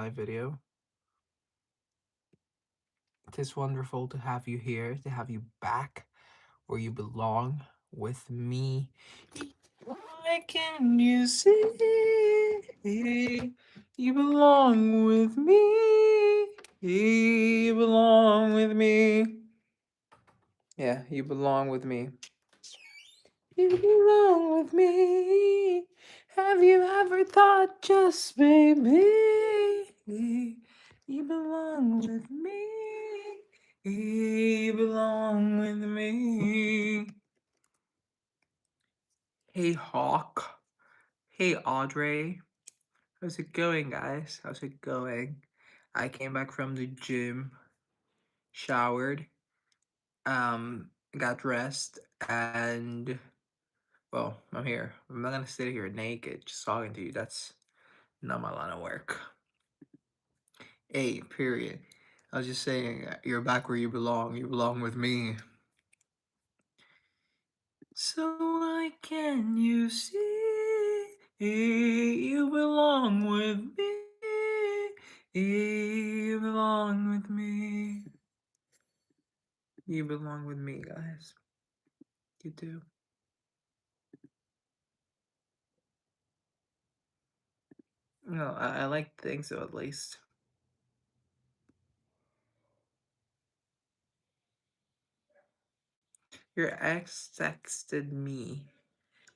live video. It is wonderful to have you here, to have you back where you belong with me. Why can you see you belong with me? You belong with me. Yeah, you belong with me. You belong with me. Have you ever thought just maybe you belong with me? You belong with me. Hey Hawk. Hey Audrey. How's it going, guys? How's it going? I came back from the gym, showered, got dressed, and well, I'm here. I'm not gonna sit here naked just talking to you. That's not my line of work. Hey, period. I was just saying, you're back where you belong. You belong with me. So why can you see you belong with me? You belong with me. You belong with me, guys. You do. No, I like to think so at least. Your ex texted me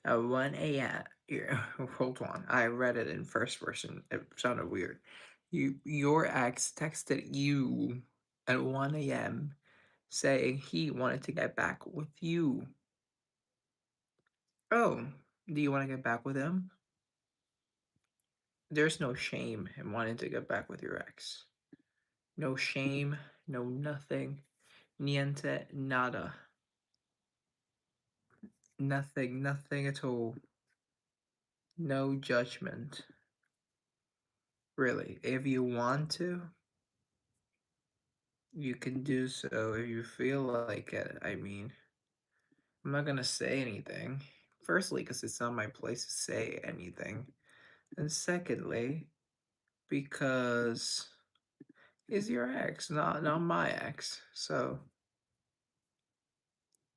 at 1 a.m. Yeah, hold on. I read it in first person. It sounded weird. Your ex texted you at 1 a.m. saying he wanted to get back with you. Oh, do you want to get back with him? There's no shame in wanting to get back with your ex. No shame, no nothing. Niente, nada. Nothing, nothing at all. No judgment. Really, if you want to, you can do so if you feel like it. I mean, I'm not gonna say anything. Firstly, because it's not my place to say anything. And secondly, because he's your ex, not my ex. So,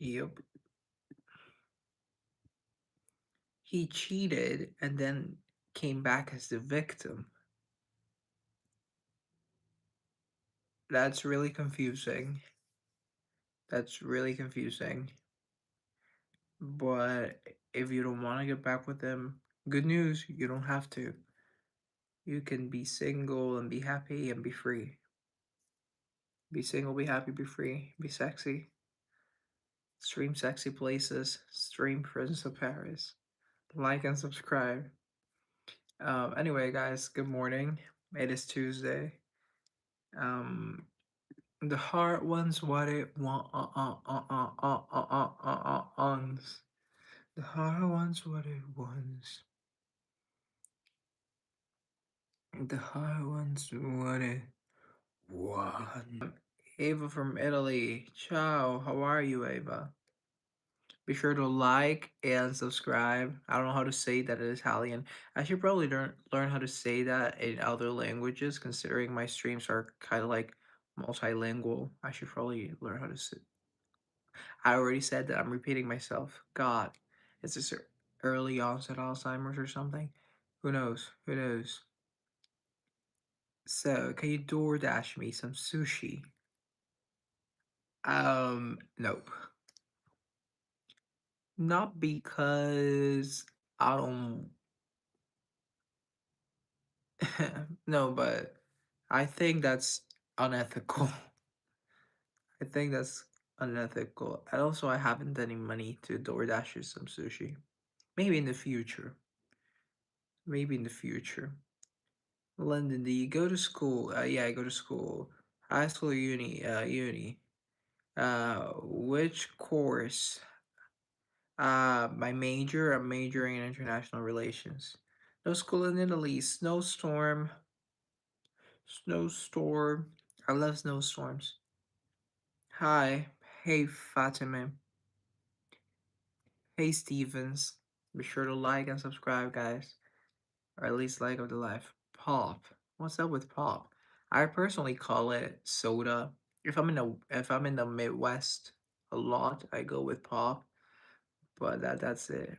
yep. He cheated and then came back as the victim. That's really confusing. That's really confusing. But if you don't want to get back with him, good news, you don't have to. You can be single and be happy and be free. Be single, be happy, be free, be sexy. Stream sexy places, stream Prince of Paris. Like and subscribe. Anyway, guys, good morning. It is Tuesday. Um, the heart wants what it wants. The heart wants what it wants. The heart wants what it wants. Ava from Italy. Ciao. How are you, Ava? Be sure to like and subscribe. I don't know how to say that in Italian. I should probably learn how to say that in other languages, considering my streams are kind of like multilingual. I should probably learn how to say. I already said that. I'm repeating myself. God, is this early onset Alzheimer's or something? Who knows? Who knows? So, can you DoorDash me some sushi? Nope. Not because I don't. No, but I think that's unethical. I think that's unethical. And also, I haven't any money to DoorDash you some sushi. Maybe in the future. Maybe in the future. London, do you go to school? Yeah, I go to school. High school, uni, uni. Which course? My major, I'm majoring in international relations. No school in Italy. Snowstorm. Snowstorm. I love snowstorms. Hi. Hey, Fatima. Hey, Stevens. Be sure to like and subscribe, guys. Or at least like of the live. Pop. What's up with pop? I personally call it soda. If I'm in the Midwest a lot, I go with pop, but that's it.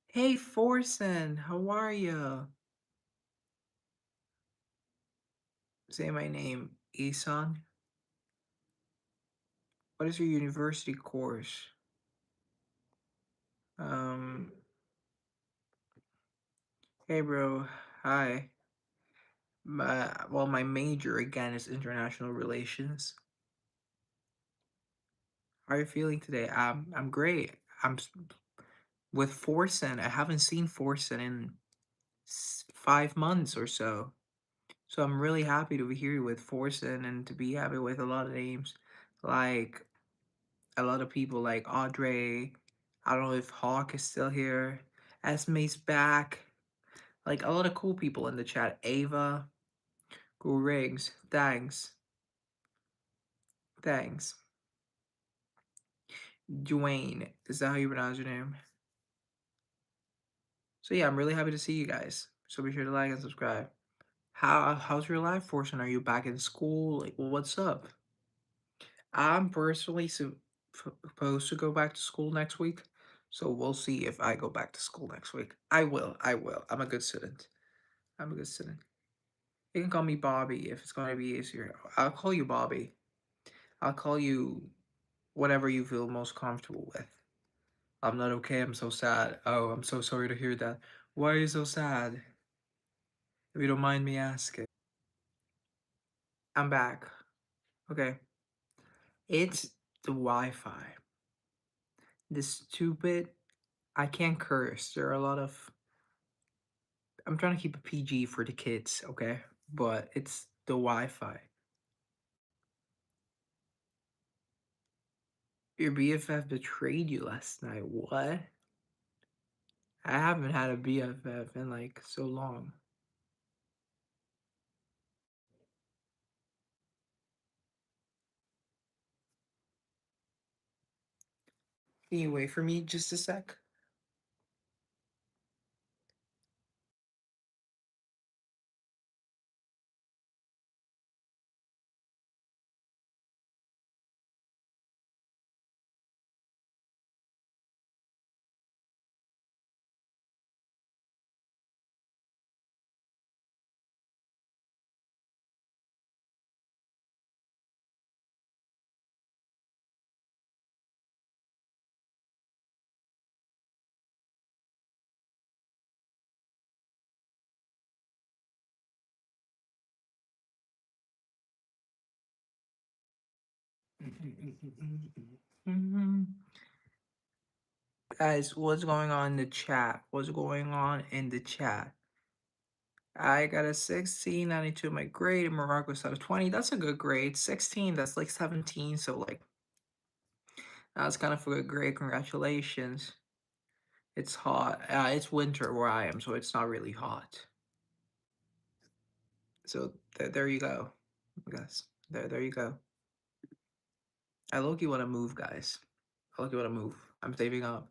Hey Forsen, how are you? Say my name, Isan. What is your university course? Um, hey bro, hi. My major again is international relations. How are you feeling today? I'm great. With Forsen. I haven't seen Forsen in 5 months or so. So I'm really happy to be here with Forsen and to be happy with a lot of names, like a lot of people like Audrey. I don't know if Hawk is still here. Esme's back. Like a lot of cool people in the chat. Ava, Cool Riggs. Thanks. Thanks. Dwayne. Is that how you pronounce your name? So yeah, I'm really happy to see you guys. So be sure to like and subscribe. How's your life, Fortune? Are you back in school? Like, well, what's up? I'm personally supposed to go back to school next week, so we'll see if I go back to school next week. I will. I will. I'm a good student. I'm a good student. You can call me Bobby if it's going to be easier. I'll call you Bobby. I'll call you whatever you feel most comfortable with. I'm not okay. I'm so sad. Oh, I'm so sorry to hear that. Why are you so sad? If you don't mind me asking. I'm back. Okay. It's the Wi-Fi. This stupid. I can't curse. There are a lot of. I'm trying to keep it PG for the kids, okay? But it's the Wi-Fi. Your BFF betrayed you last night. What? I haven't had a BFF in like so long. Can you wait for me just a sec? Guys, what's going on in the chat? What's going on in the chat? I got a 1692 in my grade, and Morocco's out of 20. That's a good grade. 16, that's like 17, so like that's kind of a good grade. Congratulations. It's hot. It's winter where I am, so it's not really hot. So there you go, guys. There you go. I low-key want to move, guys. I low-key want to move. I'm saving up.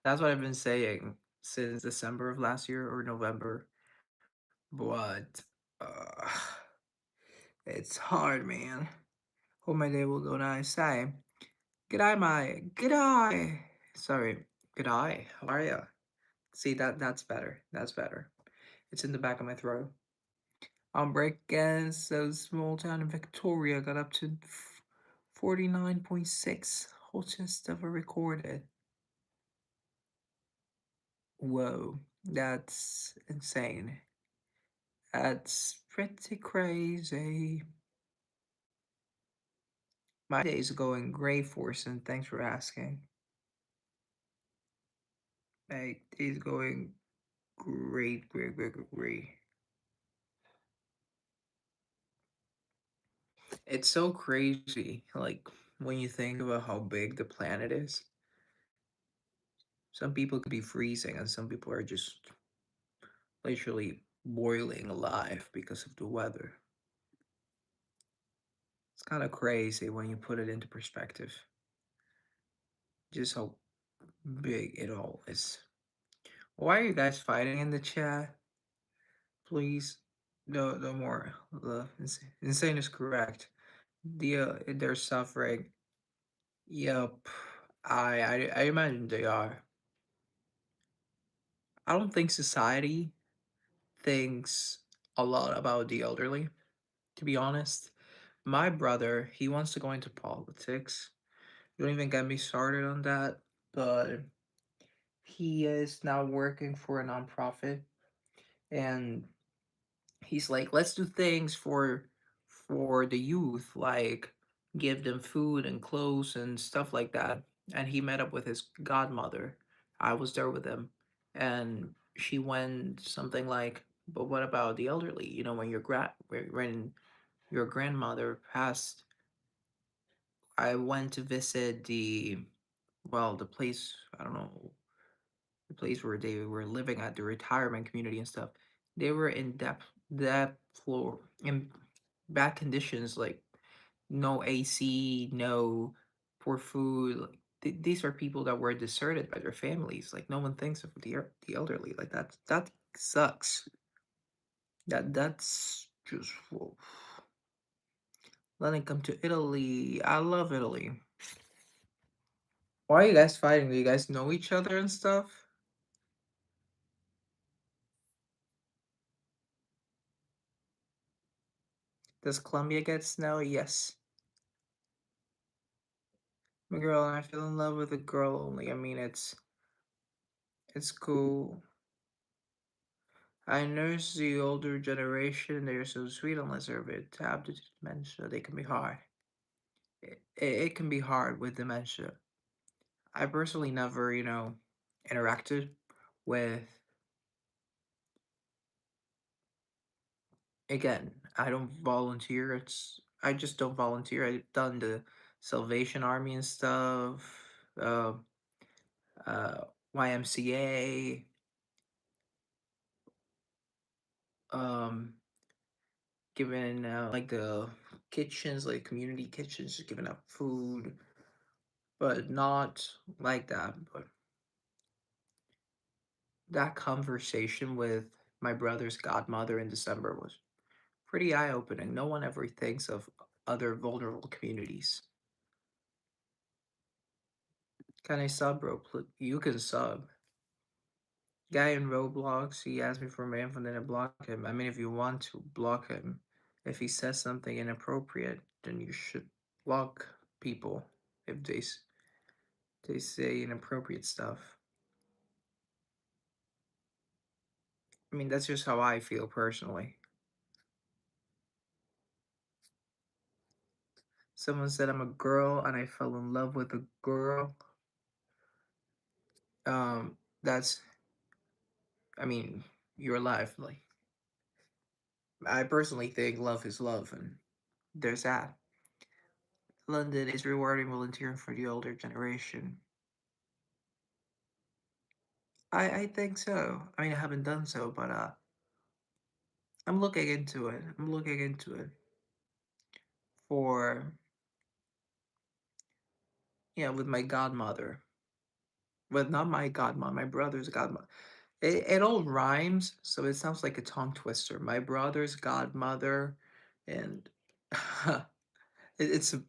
That's what I've been saying since December of last year or November. But uh, it's hard, man. Hope my day will go nice. Say, g'day, mate. G'day. Sorry. G'day. How are you? See that's better. That's better. It's in the back of my throat. Break against a small town in Victoria got up to 49.6 hottest ever recorded. Whoa, that's insane. That's pretty crazy. My day's going great, Forsen. Thanks for asking. My day's going great, great, great, great, great. It's so crazy, like, when you think about how big the planet is. Some people could be freezing, and some people are just literally boiling alive because of the weather. It's kind of crazy when you put it into perspective, just how big it all is. Why are you guys fighting in the chat? Please. the more the insane is correct. They're suffering. Yep. I imagine they are. I don't think society thinks a lot about the elderly, to be honest. My brother, he wants to go into politics. Don't even get me started on that. But he is now working for a nonprofit, and he's like, let's do things for the youth, like give them food and clothes and stuff like that. And he met up with his godmother. I was there with him, and she went something like, but what about the elderly? You know, when your grandmother passed, I went to visit the place, I don't know, the place where they were living at, the retirement community and stuff. They were in that floor in bad conditions, like no AC, no poor food. Like, these are people that were deserted by their families. Like no one thinks of the elderly. Like that sucks. That's just whoa. Let it come to Italy. I love Italy. Why are you guys fighting? Do you guys know each other and stuff? Does Colombia get snow? Yes. My girl, and I fell in love with a girl only. I mean, it's cool. I nurse the older generation. They're so sweet unless they're a bit tapped into dementia. They can be hard. It can be hard with dementia. I personally never, interacted with. Again, I don't volunteer. I just don't volunteer. I've done the Salvation Army and stuff. Uh, uh, YMCA. Um, Giving like the kitchens, like community kitchens, just giving out food, but not like that. But that conversation with my brother's godmother in December was pretty eye opening. No one ever thinks of other vulnerable communities. Can I sub, bro? You can sub. Guy in Roblox, he asked me for my info, then I block him. I mean, if you want to block him, if he says something inappropriate, then you should block people if they say inappropriate stuff. I mean, that's just how I feel personally. Someone said I'm a girl and I fell in love with a girl. That's, I mean, your life. Like, I personally think love is love, and there's that. London is rewarding volunteering for the older generation. I think so. I mean, I haven't done so, but I'm looking into it. I'm looking into it for with my godmother, but not my godmother, my brother's godmother. It all rhymes, so it sounds like a tongue twister. My brother's godmother, and it's a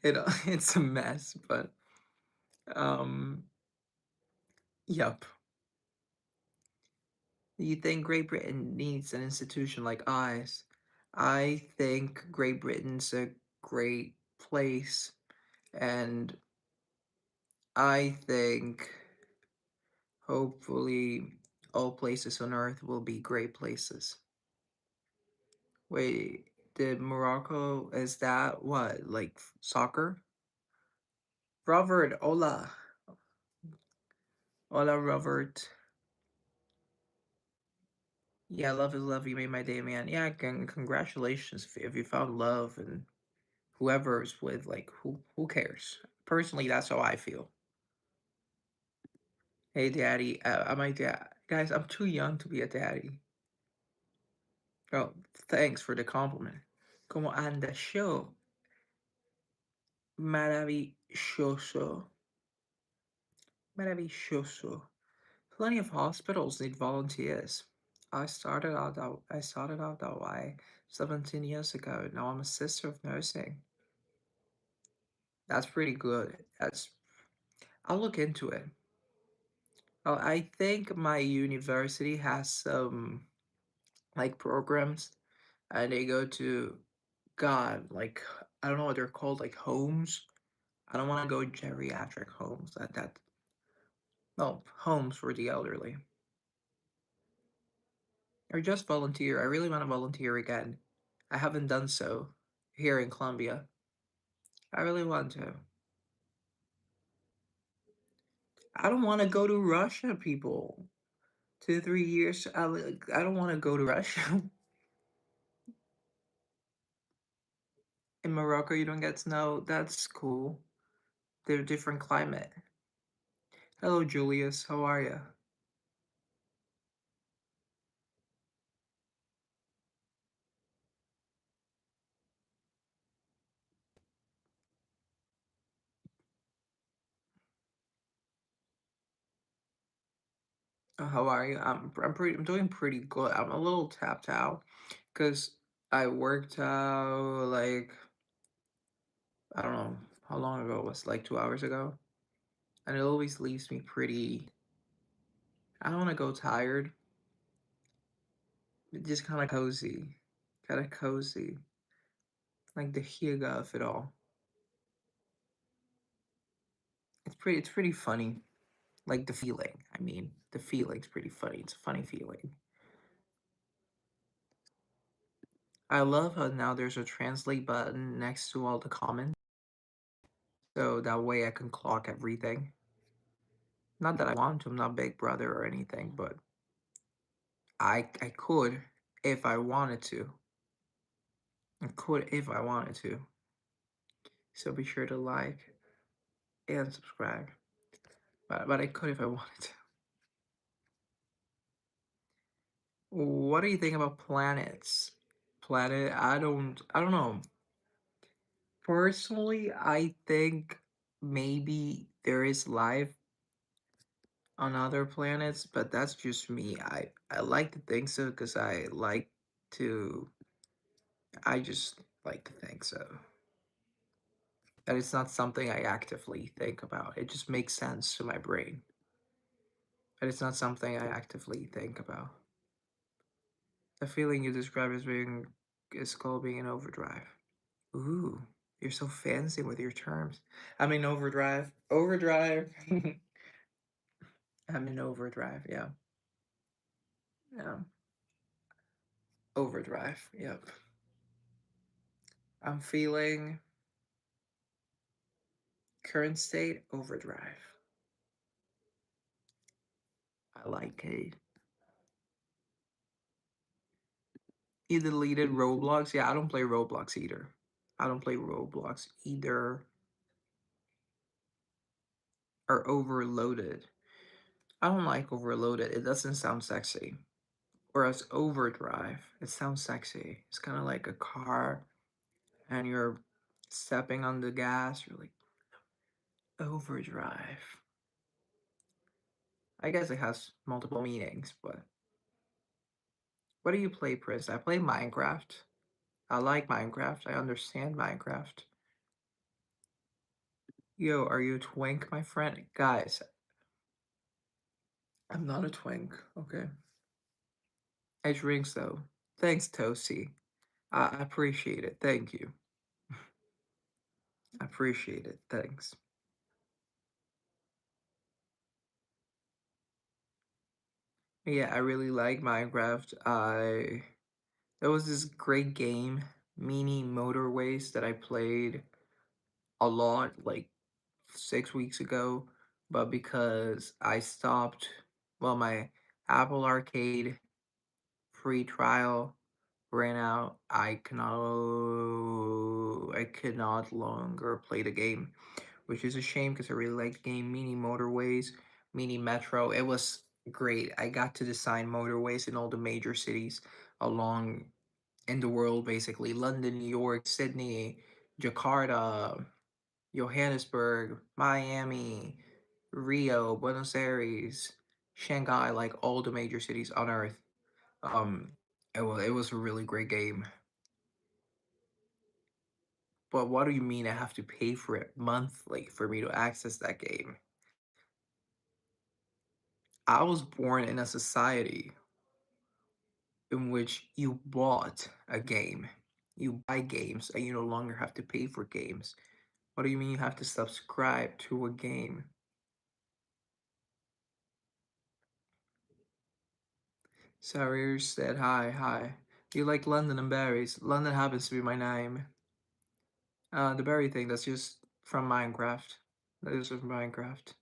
it's a mess. But um, yep. You think Great Britain needs an institution like ours? I think Great Britain's a great place, and I think hopefully all places on Earth will be great places. Wait, did Morocco, is that what, like soccer? Robert, hola. Hola, Robert. Yeah, love is love. You made my day, man. Yeah, congratulations if you found love and whoever's with, like, who cares? Personally, that's how I feel. Hey, daddy. Am I dad? Guys, I'm too young to be a daddy. Oh, thanks for the compliment. Como anda show? Maravilloso. Maravilloso. Plenty of hospitals need volunteers. I started out that way 17 years ago. Now I'm a sister of nursing. That's pretty good. That's I'll look into it. I think my university has some like programs and they go to God, like I don't know what they're called, like homes. I don't want to go geriatric homes. That no homes for the elderly. Or just volunteer. I really want to volunteer again. I haven't done so here in Colombia. I really want to. I don't want to go to Russia, people. 2 3 years. I don't want to go to Russia. In Morocco, you don't get snow. That's cool. They're different climate. Hello, Julius. How are you? How are you? I'm doing pretty good. I'm a little tapped out because I worked out like I don't know how long ago it was, like 2 hours ago, and it always leaves me pretty. I don't want to go tired, just kind of cozy, like the huga of it all. It's pretty funny, like the feeling. I mean, the feeling's pretty funny. It's a funny feeling. I love how now there's a translate button next to all the comments, so that way I can clock everything. Not that I want to, I'm not Big Brother or anything, but I could if I wanted to. I could if I wanted to. So be sure to like and subscribe. But I could if I wanted to. What do you think about planets? I don't know. Personally, I think maybe there is life on other planets, but that's just me. I like to think so because to I just like to think so. That it's not something I actively think about. It just makes sense to my brain. But it's not something I actively think about. The feeling you describe as being is called being in overdrive. Ooh, you're so fancy with your terms. I'm in overdrive. Overdrive. I'm in overdrive, yeah. Yeah. Overdrive. Yep. I'm feeling current state overdrive. I like it. You deleted Roblox? Yeah, I don't play Roblox either. I don't play Roblox either. Or overloaded. I don't like overloaded. It doesn't sound sexy. Whereas overdrive, it sounds sexy. It's kind of like a car and you're stepping on the gas. You're like, overdrive. I guess it has multiple meanings, but what do you play, Prince? I play Minecraft. I like Minecraft. I understand Minecraft. Yo, are you a twink, my friend? Guys, I'm not a twink, okay? I drink so. Thanks, Toasty. I appreciate it. Thank you. I appreciate it. Thanks. Yeah, I really like Minecraft. There was this great game, Mini Motorways, that I played a lot, like 6 weeks ago, but because I stopped, well, my Apple Arcade free trial ran out, I could not longer play the game, which is a shame because I really liked the game. Mini Motorways, Mini Metro. It was great. I got to design motorways in all the major cities along in the world, basically London, New York, Sydney, Jakarta, Johannesburg, Miami, Rio, Buenos Aires, Shanghai, like all the major cities on Earth. Um, it was a really great game. But what do you mean I have to pay for it monthly for me to access that game? I was born in a society in which you bought a game. You buy games and you no longer have to pay for games. What do you mean you have to subscribe to a game? Sarir said, hi, hi. Do you like London and berries? London happens to be my name. The berry thing, that's just from Minecraft. That is from Minecraft.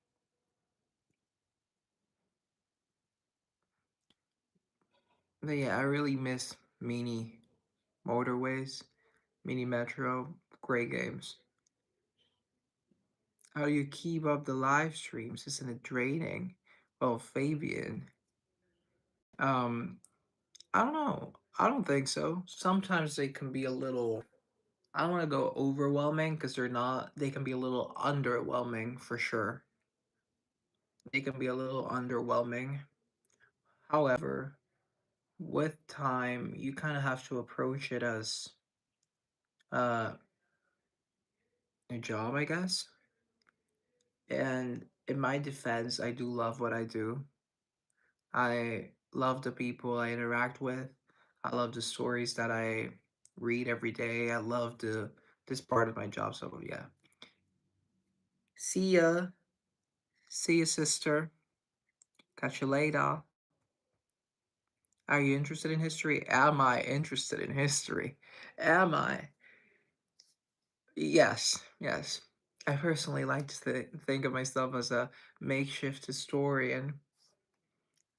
But yeah, I really miss Mini Motorways, Mini Metro, great games. How do you keep up the live streams? Isn't it draining? Oh, Fabian. Um, I don't know. I don't think so. Sometimes they can be a little, I don't want to go overwhelming because they're not. They can be a little underwhelming for sure. They can be a little underwhelming. However, with time, you kind of have to approach it as uh, a job, I guess. And in my defense, I do love what I do. I love the people I interact with. I love the stories that I read every day. I love this part of my job. So yeah. See ya. See ya, sister. Catch you later. Are you interested in history? Am I interested in history? Am I? Yes, yes. I personally like to think of myself as a makeshift historian.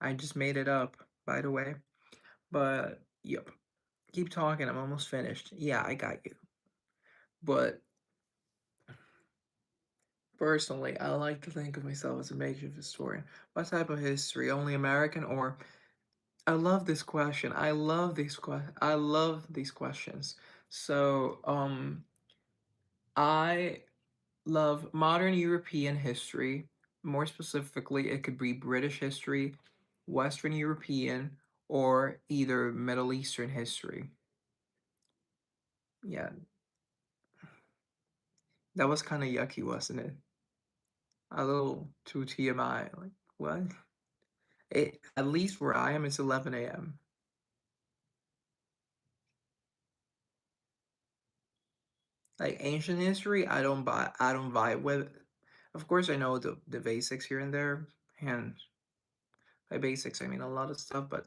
I just made it up, by the way. But yep, keep talking. I'm almost finished. Yeah, I got you. But personally, I like to think of myself as a makeshift historian. What type of history? Only American or I love this question. I love these questions. So, I love modern European history. More specifically, it could be British history, Western European, or either Middle Eastern history. Yeah, that was kind of yucky, wasn't it? A little too TMI. Like, what? At least where I am, it's 11 a.m. Like ancient history, I don't vibe with. Of course, I know the basics here and there, and by basics I mean a lot of stuff, but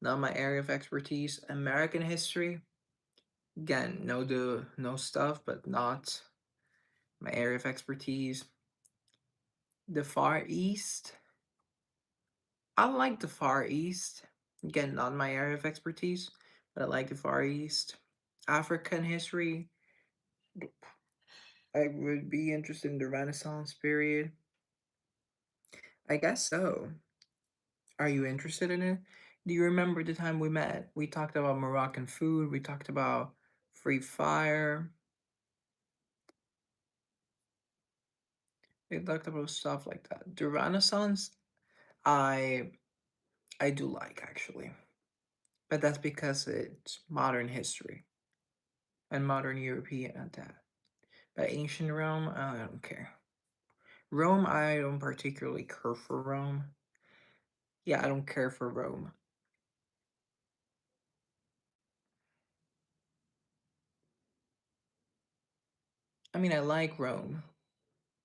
not my area of expertise. American history, again, know stuff, but not my area of expertise. The Far East, I like the Far East. Again, not my area of expertise, but I like the Far East. African history, I would be interested in the Renaissance period. I guess so. Are you interested in it? Do you remember the time we met? We talked about Moroccan food, we talked about free fire, we talked about stuff like that. The Renaissance, I I do like actually. But that's because it's modern history and modern European at that. But ancient Rome, I don't care. Rome, I don't particularly care for Rome. Yeah, I don't care for Rome. I mean, I like Rome,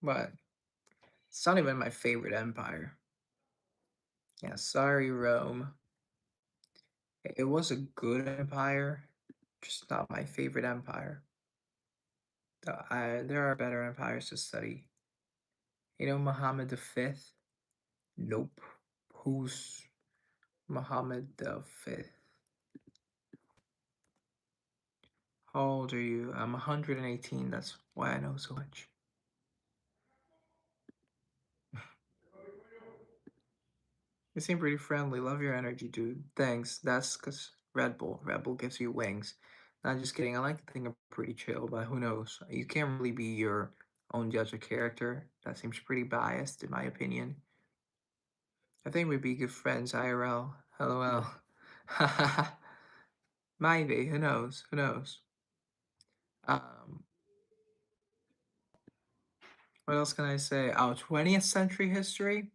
but it's not even my favorite empire. Yeah, sorry, Rome. It was a good empire, just not my favorite empire. There are better empires to study. You know, Muhammad the Fifth? Nope. Who's Muhammad the Fifth? How old are you? I'm 118. That's why I know so much. You seem pretty friendly. Love your energy, dude. Thanks. That's because Red Bull. Red Bull gives you wings. Not just kidding. I like to think I'm pretty chill, but who knows? You can't really be your own judge of character. That seems pretty biased, in my opinion. I think we'd be good friends, IRL. LOL. Maybe, who knows? Who knows? Um, what else can I say? Oh, 20th century history?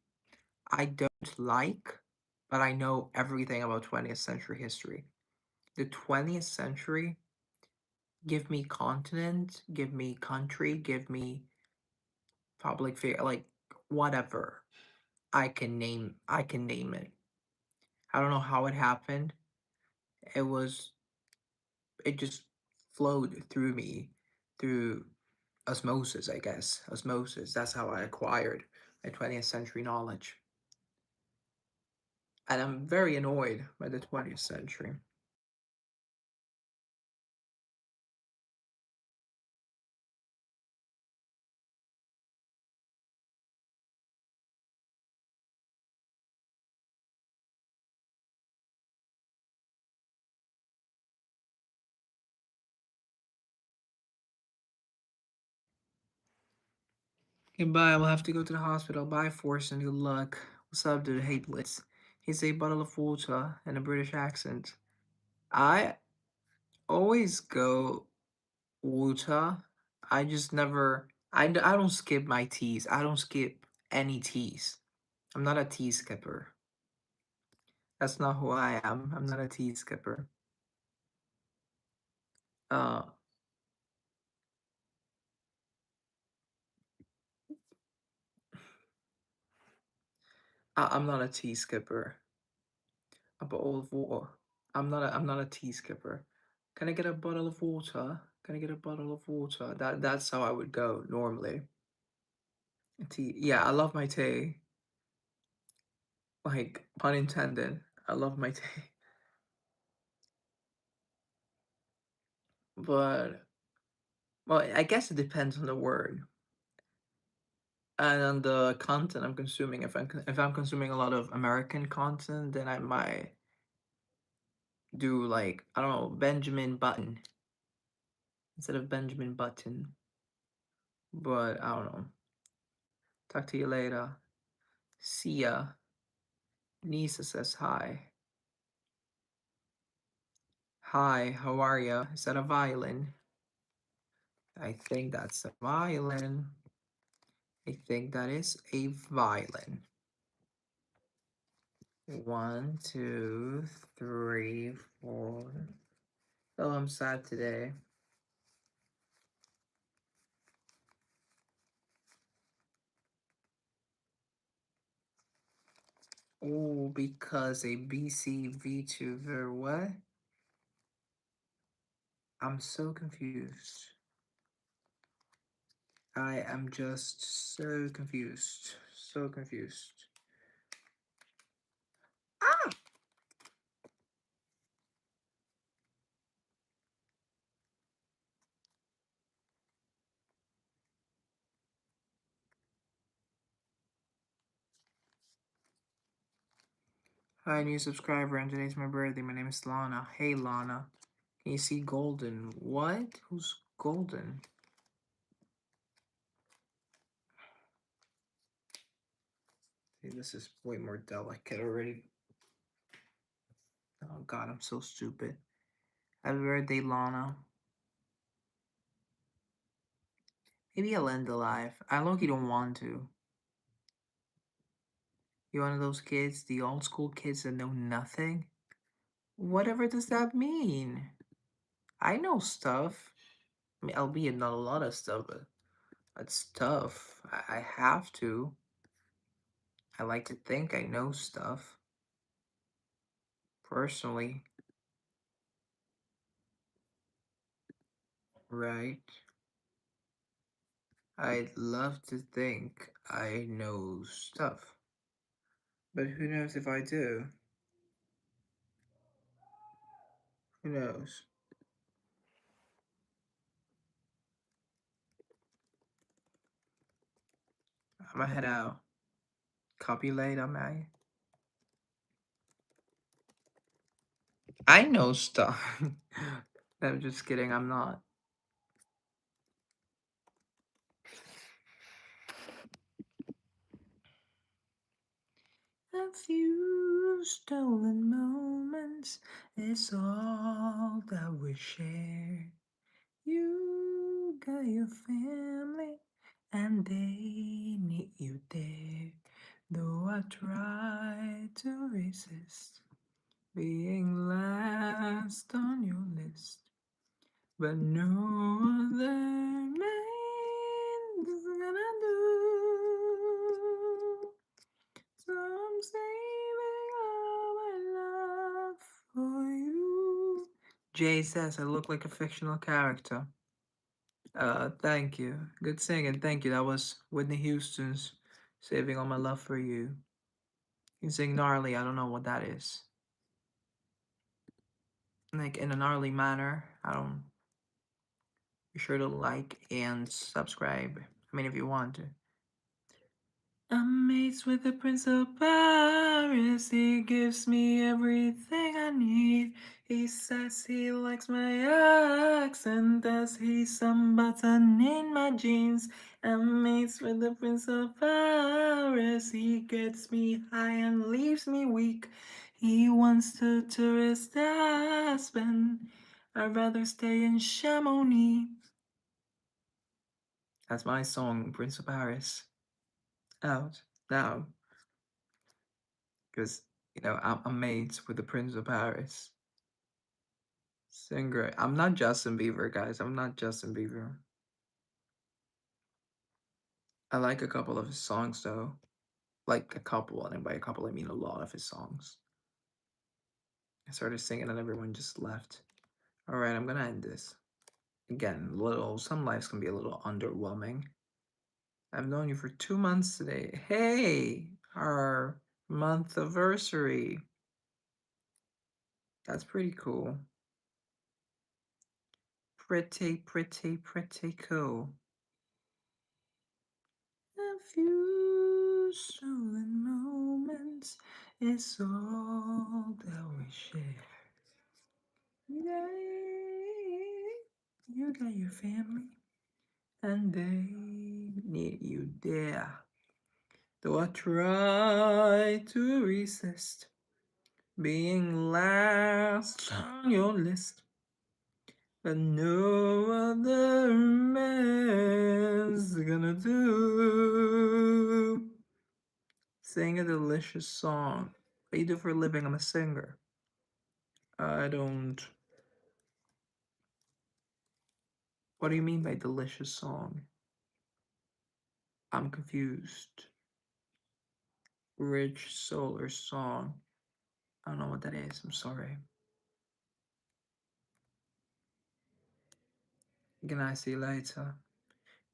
I don't like, but I know everything about 20th century history. The 20th century, give me continent, give me country, give me public figure, like whatever. I can name it. I don't know how it happened. It was it just flowed through me through osmosis, I guess. Osmosis. That's how I acquired my 20th century knowledge. And I'm very annoyed by the 20th century. Goodbye, I will have to go to the hospital. Bye, Force, and good luck. What's up, dude? Hey, Blitz. He's a bottle of water in a British accent. I always go water. I just never. I don't skip my teas. I don't skip any teas. I'm not a tea skipper. That's not who I am. I'm not a tea skipper. Uh, I'm not a tea skipper. A bottle of water. I'm not a tea skipper. Can I get a bottle of water? Can I get a bottle of water? That's how I would go normally. Tea. Yeah, I love my tea. Like pun intended. I love my tea. But well, I guess it depends on the word and on the content I'm consuming. If I'm consuming a lot of American content, then I might do like I don't know Benjamin Button instead of Benjamin Button. But I don't know. Talk to you later. See ya. Nisa says hi. Hi, how are ya? Is that a violin? I think that's a violin. I think that is a violin. 1, 2, 3, 4. Oh, I'm sad today. Oh, because a BC VTuber, what? I'm so confused. I am just so confused. So confused. Ah! Hi, new subscriber, and today's my birthday. My name is Lana. Hey, Lana. Can you see Golden? What? Who's Golden? See, this is way more delicate already. Oh, God, I'm so stupid. Happy birthday, Lana. Maybe I'll end the live. I low-key don't want to. You're one of those kids, the old school kids that know nothing? Whatever does that mean? I know stuff. I mean, albeit not a lot of stuff, but that's stuff. I have to. I like to think I know stuff. Personally. Right? I'd love to think I know stuff. But who knows if I do? Who knows? I'ma head out. Copulate, am I? I know stuff. I'm just kidding, I'm not. A few stolen moments is all that we share. You got your family, and they need you there. Though I try to resist being last on your list, but no other man is gonna do. So I'm saving all my love for you. Jay says I look like a fictional character. Thank you. Good singing. Thank you. That was Whitney Houston's Saving All My Love for You. You can sing gnarly. I don't know what that is. Like in a gnarly manner. I don't. Be sure to like and subscribe. I mean, if you want to. I'm mates with the Prince of Paris. He gives me everything I need. He says he likes my accent as he's some button in my jeans. I'm mates with the Prince of Paris. He gets me high and leaves me weak. He wants to tourist Aspen. I'd rather stay in Chamonix. That's my song, Prince of Paris. Out now. Because I'm mates with the Prince of Paris. Singer. I'm not Justin Bieber, guys. I'm not Justin Bieber. I like a couple of his songs though. Like a couple, and by a couple I mean a lot of his songs. I started singing and everyone just left. Alright, I'm gonna end this. Again, some lives can be a little underwhelming. I've known you for 2 months today. Hey! Our month anniversary. That's pretty cool. Pretty cool. A few stolen moments is all that we share. Yeah, you got your family, and they need you there. Though I try to resist being last on your list, but no other man's gonna do. Sing a delicious song. What do you do for a living? I'm a singer. I don't. What do you mean by delicious song? I'm confused. Rich solar song. I don't know what that is. I'm sorry. Can I see you later?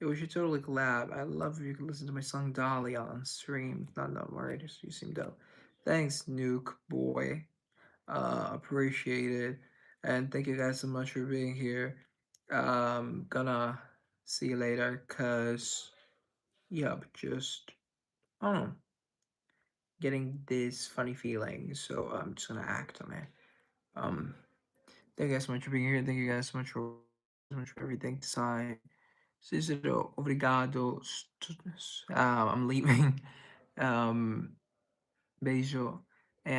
Yeah, we should totally collab. I love if you could listen to my song Dolly on stream. Not that worried. You seem dope. Thanks, Nuke boy. Appreciate it. And thank you guys so much for being here. Gonna see you later, cause yep, just I don't know, getting this funny feeling, so I'm just gonna act on it. Um, thank you guys so much for being here. Thank you guys so much for everything. Sai, Cicero, obrigado. I'm leaving. Um, beijo.